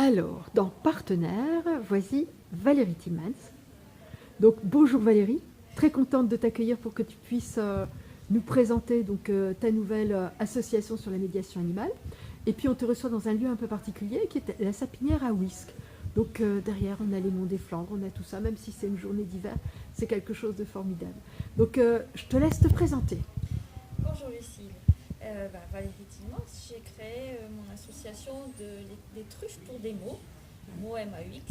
Alors, dans Partenaires, voici Valérie Tillmans. Donc, bonjour Valérie, très contente de t'accueillir pour que tu puisses nous présenter ta nouvelle association sur la médiation animale. Et puis, on te reçoit dans un lieu un peu particulier qui est la Sapinière à Wisques. Donc, derrière, on a les monts des Flandres, on a tout ça, même si c'est une journée d'hiver, c'est quelque chose de formidable. Donc, je te laisse te présenter. Bonjour Lucille, Valérie Tillmans, j'ai créé mon association des truffes pour des mots, MOMAUX.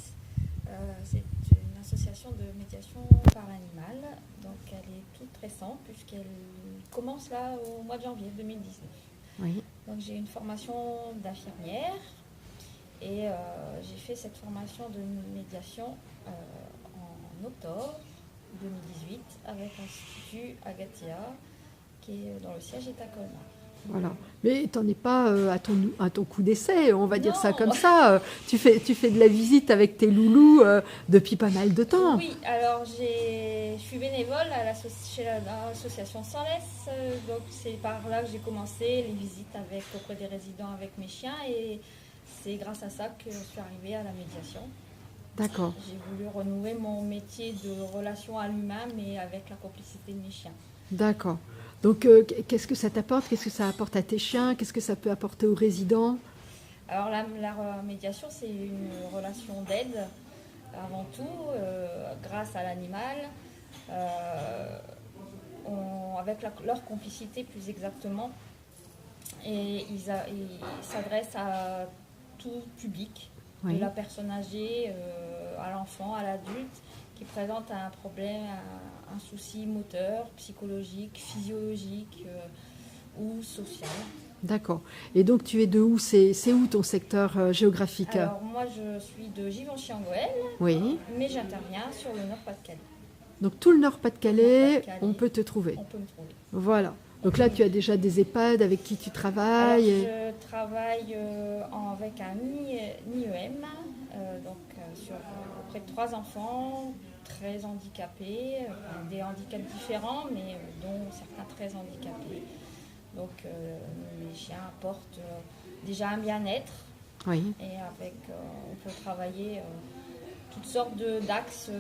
C'est une association de médiation par l'animal, donc elle est toute récente puisqu'elle commence là au mois de janvier 2019. Oui. Donc j'ai une formation d'infirmière et j'ai fait cette formation de médiation en octobre 2018 avec l'Institut Agathea, dont le siège est à Colmar. Voilà. Mais tu n'en es pas à ton coup d'essai, on va dire ça Non. comme ça. Tu fais de la visite avec tes loulous depuis pas mal de temps. Oui, alors je suis bénévole chez l'association Sans Laisse, donc c'est par là que j'ai commencé les visites auprès des résidents avec mes chiens et c'est grâce à ça que je suis arrivée à la médiation. D'accord. J'ai voulu renouer mon métier de relation à l'humain mais avec la complicité de mes chiens. D'accord. Donc, qu'est-ce que ça t'apporte? Qu'est-ce que ça apporte à tes chiens? Qu'est-ce que ça peut apporter aux résidents? Alors, la médiation, c'est une relation d'aide, avant tout, grâce à l'animal, avec leur complicité plus exactement. Et ils s'adressent à tout public, Oui. de la personne âgée à l'enfant, à l'adulte, qui présente un problème, un souci moteur, psychologique, physiologique ou social. D'accord. Et donc, tu es de où? C'est où ton secteur géographique? Alors, moi, je suis de Givenchy-en-Goële, Oui. mais j'interviens sur le Nord-Pas-de-Calais. Donc, tout le Nord-Pas-de-Calais, Nord-Pas-de-Calais, on peut te trouver. On peut me trouver. Voilà. Donc là, tu as déjà des EHPAD avec qui tu travailles. Alors, je travaille avec un NIEM, auprès de 3 enfants très handicapés, des handicaps différents, mais dont certains très handicapés. Donc, les chiens apportent déjà un bien-être. Oui. Et on peut travailler toutes sortes d'axes,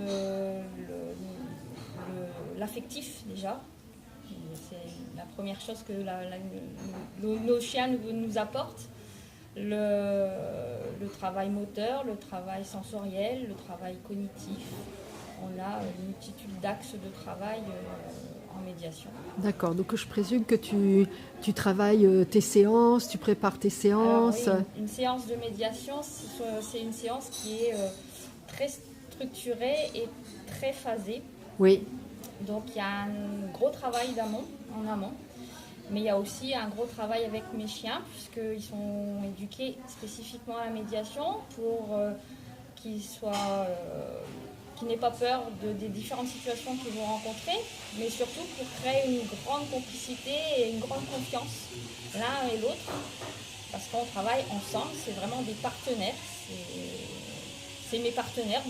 l'affectif déjà. C'est la première chose que nos chiens nous apportent. Le travail moteur, le travail sensoriel, le travail cognitif. On a une multitude d'axes de travail en médiation. D'accord. Donc, je présume que tu travailles tes séances, tu prépares tes séances. Alors, oui, une séance de médiation, c'est une séance qui est très structurée et très phasée. Oui. Donc il y a un gros travail en amont, mais il y a aussi un gros travail avec mes chiens, puisqu'ils sont éduqués spécifiquement à la médiation pour qu'ils n'aient pas peur des différentes situations qu'ils vont rencontrer, mais surtout pour créer une grande complicité et une grande confiance l'un et l'autre, parce qu'on travaille ensemble, c'est vraiment des partenaires, c'est mes partenaires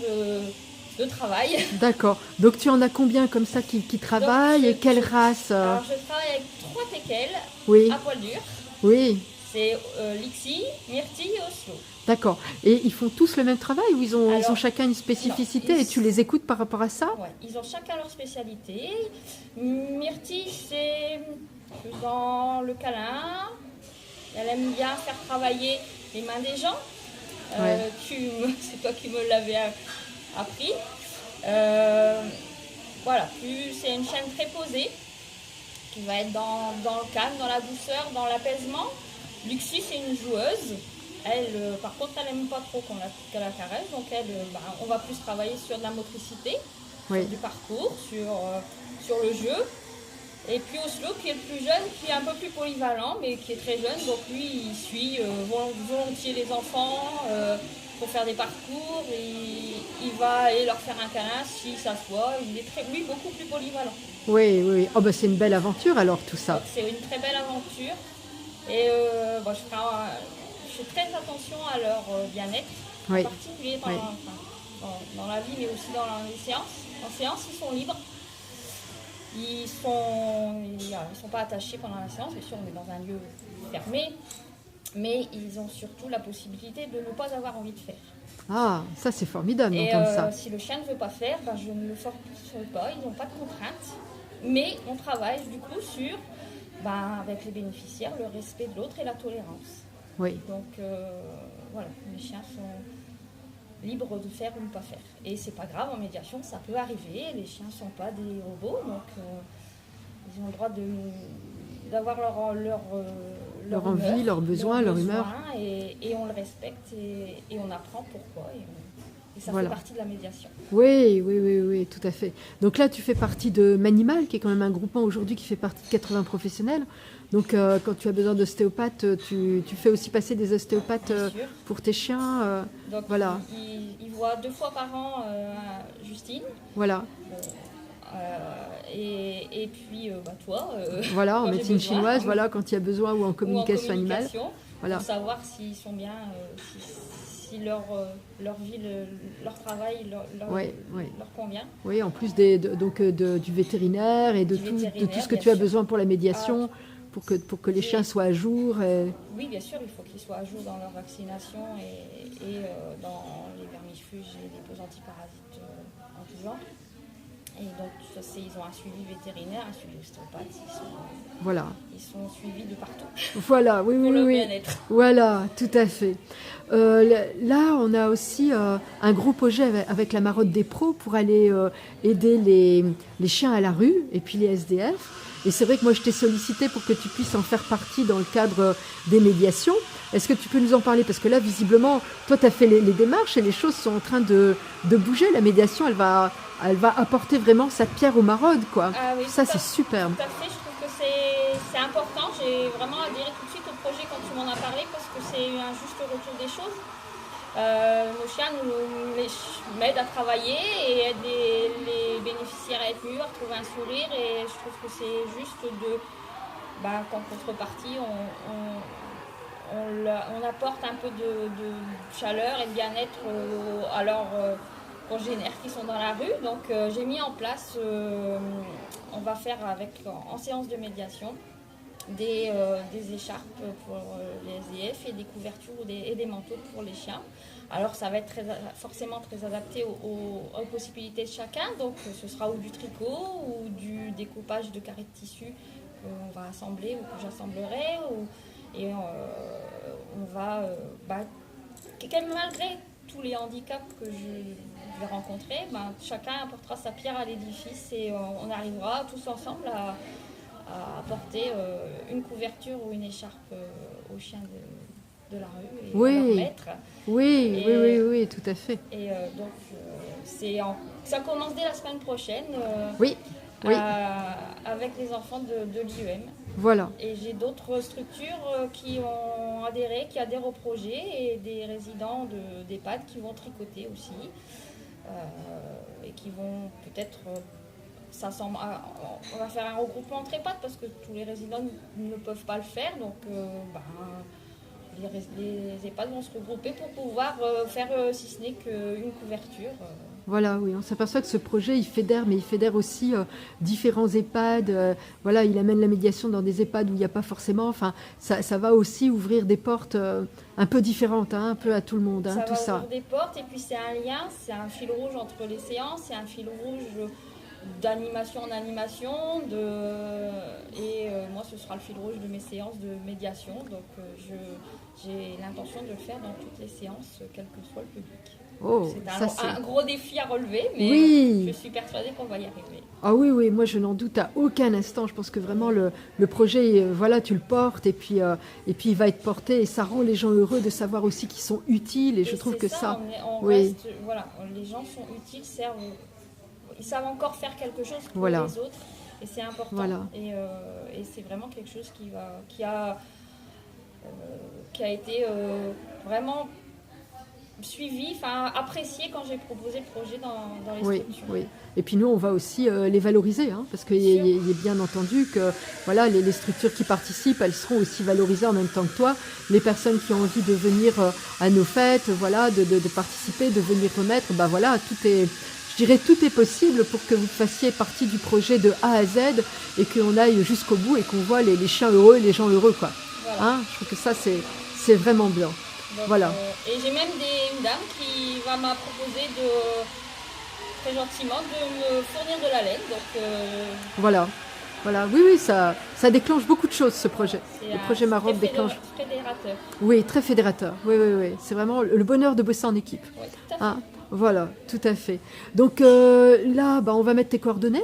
de travail. D'accord. Donc, tu en as combien comme ça qui travaillent et quelle race? Alors, je travaille avec 3 teckels Oui. à poil dur. Oui. C'est Lixi, Myrtille et Oslo. D'accord. Et ils font tous le même travail ou ils ont chacun une spécificité non, et tu les écoutes par rapport à ça? Oui, ils ont chacun leur spécialité. Myrtille, c'est dans le câlin. Elle aime bien faire travailler les mains des gens. Ouais. C'est toi qui me l'avais appris. Voilà, c'est une chienne très posée qui va être dans le calme, dans la douceur, dans l'apaisement. Luxie, c'est une joueuse. Elle, par contre, elle n'aime pas trop qu'on la caresse, donc on va plus travailler sur de la motricité, Oui. sur du parcours, sur le jeu. Et puis Oslo, qui est le plus jeune, qui est un peu plus polyvalent, mais qui est très jeune, donc lui, il suit volontiers les enfants pour faire des parcours, et il va aller leur faire un câlin s'il s'assoit. Il est lui, beaucoup plus polyvalent. Oui, oui. Oh, bah, c'est une belle aventure alors tout ça. Donc, c'est une très belle aventure. Et je fais très attention à leur bien-être, Oui. en particulier dans la vie, mais aussi dans les séances. En séance, ils sont libres. Ils sont pas attachés pendant la séance, bien sûr, on est dans un lieu fermé. mais ils ont surtout la possibilité de ne pas avoir envie de faire. Ah, ça c'est formidable Et d'entendre ça. si le chien ne veut pas faire, je ne le force pas, ils n'ont pas de contraintes. Mais on travaille du coup sur, avec les bénéficiaires, le respect de l'autre et la tolérance. Oui. Donc voilà, les chiens sont libres de faire ou ne pas faire. Et c'est pas grave, en médiation, ça peut arriver. Les chiens ne sont pas des robots, donc ils ont le droit d'avoir leur envie, leurs besoins, leur humeur. Et on le respecte et on apprend pourquoi. Et ça voilà. fait partie de la médiation. Oui, tout à fait. Donc là, tu fais partie de Manimal, qui est quand même un groupement aujourd'hui qui fait partie de 80 professionnels. Donc quand tu as besoin d'ostéopathes, tu fais aussi passer des ostéopathes pour tes chiens. Donc voilà. Ils voient 2 fois par an Justine. Voilà. Et puis toi. Voilà, en médecine chinoise, voilà, quand il y a besoin ou en communication animale. Voilà. Pour savoir s'ils sont bien, si leur vie, leur travail leur convient. Oui, en plus du vétérinaire et de tout ce que tu as besoin pour la médiation, pour que les chiens soient à jour. Oui, bien sûr, il faut qu'ils soient à jour dans leur vaccination et dans les vermifuges et les peaux antiparasites en tout genre. Et donc, ils ont un suivi vétérinaire, un suivi ostéopathe. Ils sont suivis de partout. Voilà, oui. Pour le bien-être. Voilà, tout à fait. Là, on a aussi un gros projet avec la Marotte des Pros pour aller aider les chiens à la rue et puis les SDF. Et c'est vrai que moi, je t'ai sollicité pour que tu puisses en faire partie dans le cadre des médiations. Est-ce que tu peux nous en parler? Parce que là, visiblement, toi, tu as fait les démarches et les choses sont en train de bouger. La médiation, elle va apporter vraiment sa pierre aux maraudes, quoi. Ah oui, ça, c'est superbe. Tout à fait, je trouve que c'est important. J'ai vraiment adhéré tout de suite au projet quand tu m'en as parlé parce que c'est un juste retour des choses. Nos chiens m'aident à travailler et aident les bénéficiaires à être mieux, à retrouver un sourire. Et je trouve que c'est juste qu'en contrepartie, on apporte un peu de chaleur et de bien-être à leurs congénères qui sont dans la rue. Donc j'ai mis en place, on va faire en séance de médiation, des écharpes pour les SDF et des couvertures et des manteaux pour les chiens. Alors ça va être forcément très adapté aux possibilités de chacun. Donc ce sera ou du tricot ou du découpage de carrés de tissu qu'on va assembler ou que j'assemblerai. Et on va, malgré tous les handicaps que je vais rencontrer, chacun apportera sa pierre à l'édifice et on arrivera tous ensemble à apporter une couverture ou une écharpe aux chiens de la rue et à leur maître. Oui, tout à fait. Et donc, ça commence dès la semaine prochaine avec les enfants de l'IEM. Voilà. Et j'ai d'autres structures qui ont adhéré, qui adhèrent au projet et des résidents d'EHPAD qui vont tricoter aussi et qui vont peut-être... on va faire un regroupement entre EHPAD parce que tous les résidents ne peuvent pas le faire. Donc, les EHPAD vont se regrouper pour pouvoir faire, si ce n'est qu'une couverture. Voilà, oui, on s'aperçoit que ce projet, il fédère, mais il fédère aussi différents EHPAD. Voilà, il amène la médiation dans des EHPAD où il n'y a pas forcément... Enfin, ça va aussi ouvrir des portes un peu différentes, un peu à tout le monde, tout ça. Ça va ouvrir des portes et puis c'est un lien, c'est un fil rouge entre les séances, c'est un fil rouge d'animation en animation. Moi, ce sera le fil rouge de mes séances de médiation. Donc, j'ai l'intention de le faire dans toutes les séances, quel que soit le public. C'est un gros défi à relever, mais je suis persuadée qu'on va y arriver. Ah oui, moi je n'en doute à aucun instant. Je pense que vraiment le projet, tu le portes et puis il va être porté et ça rend les gens heureux de savoir aussi qu'ils sont utiles. Et je trouve que ça... reste, les gens sont utiles, ils savent encore faire quelque chose pour les autres et c'est important. Voilà. Et c'est vraiment quelque chose qui a été vraiment suivi, apprécié quand j'ai proposé le projet dans les structures. Oui. Et puis nous, on va aussi les valoriser, parce qu'il est bien entendu que les structures qui participent, elles seront aussi valorisées en même temps que toi. Les personnes qui ont envie de venir à nos fêtes, de participer, de venir remettre, tout est possible pour que vous fassiez partie du projet de A à Z et qu'on aille jusqu'au bout et qu'on voit les chiens heureux et les gens heureux, quoi. Voilà. Je trouve que ça, c'est C'est vraiment bien. Donc, Voilà. Et j'ai même une dame qui m'a proposé très gentiment de me fournir de la laine. Donc, Voilà. Voilà. Oui, oui, ça déclenche beaucoup de choses, ce projet. Le projet Maroc déclenche. Fédérateur. Oui, très fédérateur. Oui, oui, oui. C'est vraiment le bonheur de bosser en équipe. Oui, tout à fait. Hein, voilà, tout à fait. Donc là, on va mettre tes coordonnées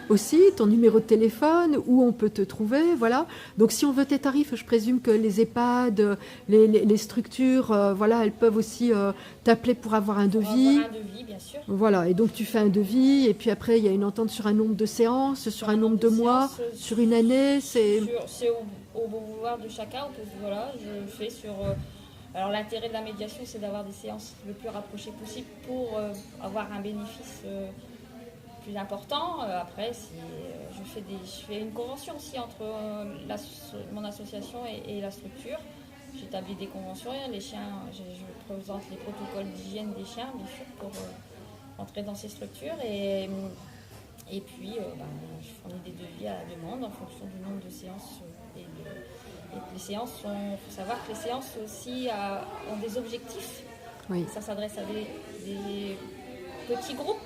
aussi, ton numéro de téléphone, où on peut te trouver, voilà. Donc si on veut tes tarifs, je présume que les EHPAD, les structures, voilà, elles peuvent aussi t'appeler pour avoir un devis. Pour avoir un devis, bien sûr. Voilà, et donc tu fais un devis, et puis après il y a une entente sur un nombre de séances, sur un nombre de mois, sur une année, c'est au bon vouloir de chacun. Voilà, je fais sur... alors l'intérêt de la médiation, c'est d'avoir des séances le plus rapprochées possible pour avoir un bénéfice plus important. Après, je fais une convention aussi entre mon association et la structure. J'établis des conventions. Les chiens, je présente les protocoles d'hygiène des chiens, bien sûr, pour entrer dans ces structures. Et puis, je fournis des devis à la demande en fonction du nombre de séances. Et les séances il faut savoir que les séances aussi ont des objectifs. Oui. Ça s'adresse à des petits groupes.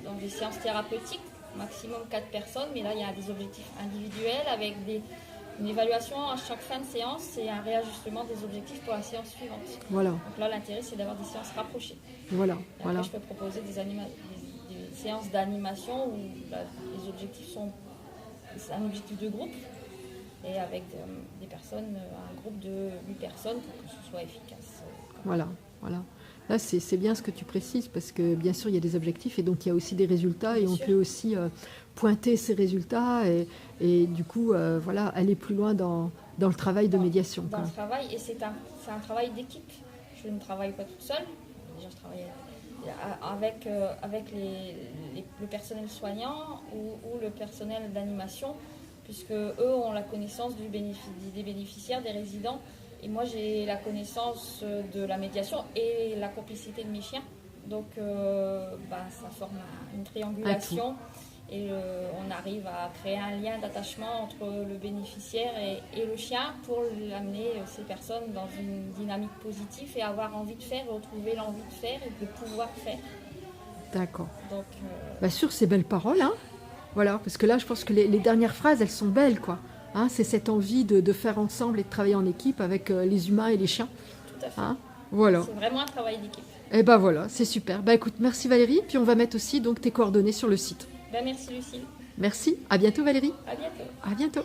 Dans des séances thérapeutiques, maximum 4 personnes, mais là il y a des objectifs individuels avec une évaluation à chaque fin de séance et un réajustement des objectifs pour la séance suivante. Voilà. Donc là l'intérêt c'est d'avoir des séances rapprochées. Voilà. Et après, Voilà. je peux proposer des séances d'animation où les objectifs sont un objectif de groupe et avec des personnes, un groupe de 8 personnes pour que ce soit efficace. Voilà. Voilà. Là, c'est bien ce que tu précises, parce que bien sûr, il y a des objectifs et donc il y a aussi des résultats, et on peut aussi pointer ces résultats et du coup, voilà, aller plus loin dans le travail de médiation. Dans le travail, et c'est un travail d'équipe. Je ne travaille pas toute seule. Déjà, je travaille avec le personnel soignant ou le personnel d'animation, puisque eux ont la connaissance des bénéficiaires, des résidents. Et moi, j'ai la connaissance de la médiation et la complicité de mes chiens. Donc, ça forme une triangulation. Et on arrive à créer un lien d'attachement entre le bénéficiaire et le chien pour amener ces personnes dans une dynamique positive et avoir envie de faire, retrouver l'envie de faire et de pouvoir faire. D'accord. Donc, sur ces belles paroles, hein, voilà, parce que là, je pense que les dernières phrases, elles sont belles, quoi. Hein, c'est cette envie de faire ensemble et de travailler en équipe avec les humains et les chiens. Tout à fait. Hein, voilà. C'est vraiment un travail d'équipe. Et voilà, c'est super. Écoute, merci Valérie. Puis on va mettre aussi donc tes coordonnées sur le site. Merci Lucille. Merci. À bientôt Valérie. À bientôt. À bientôt.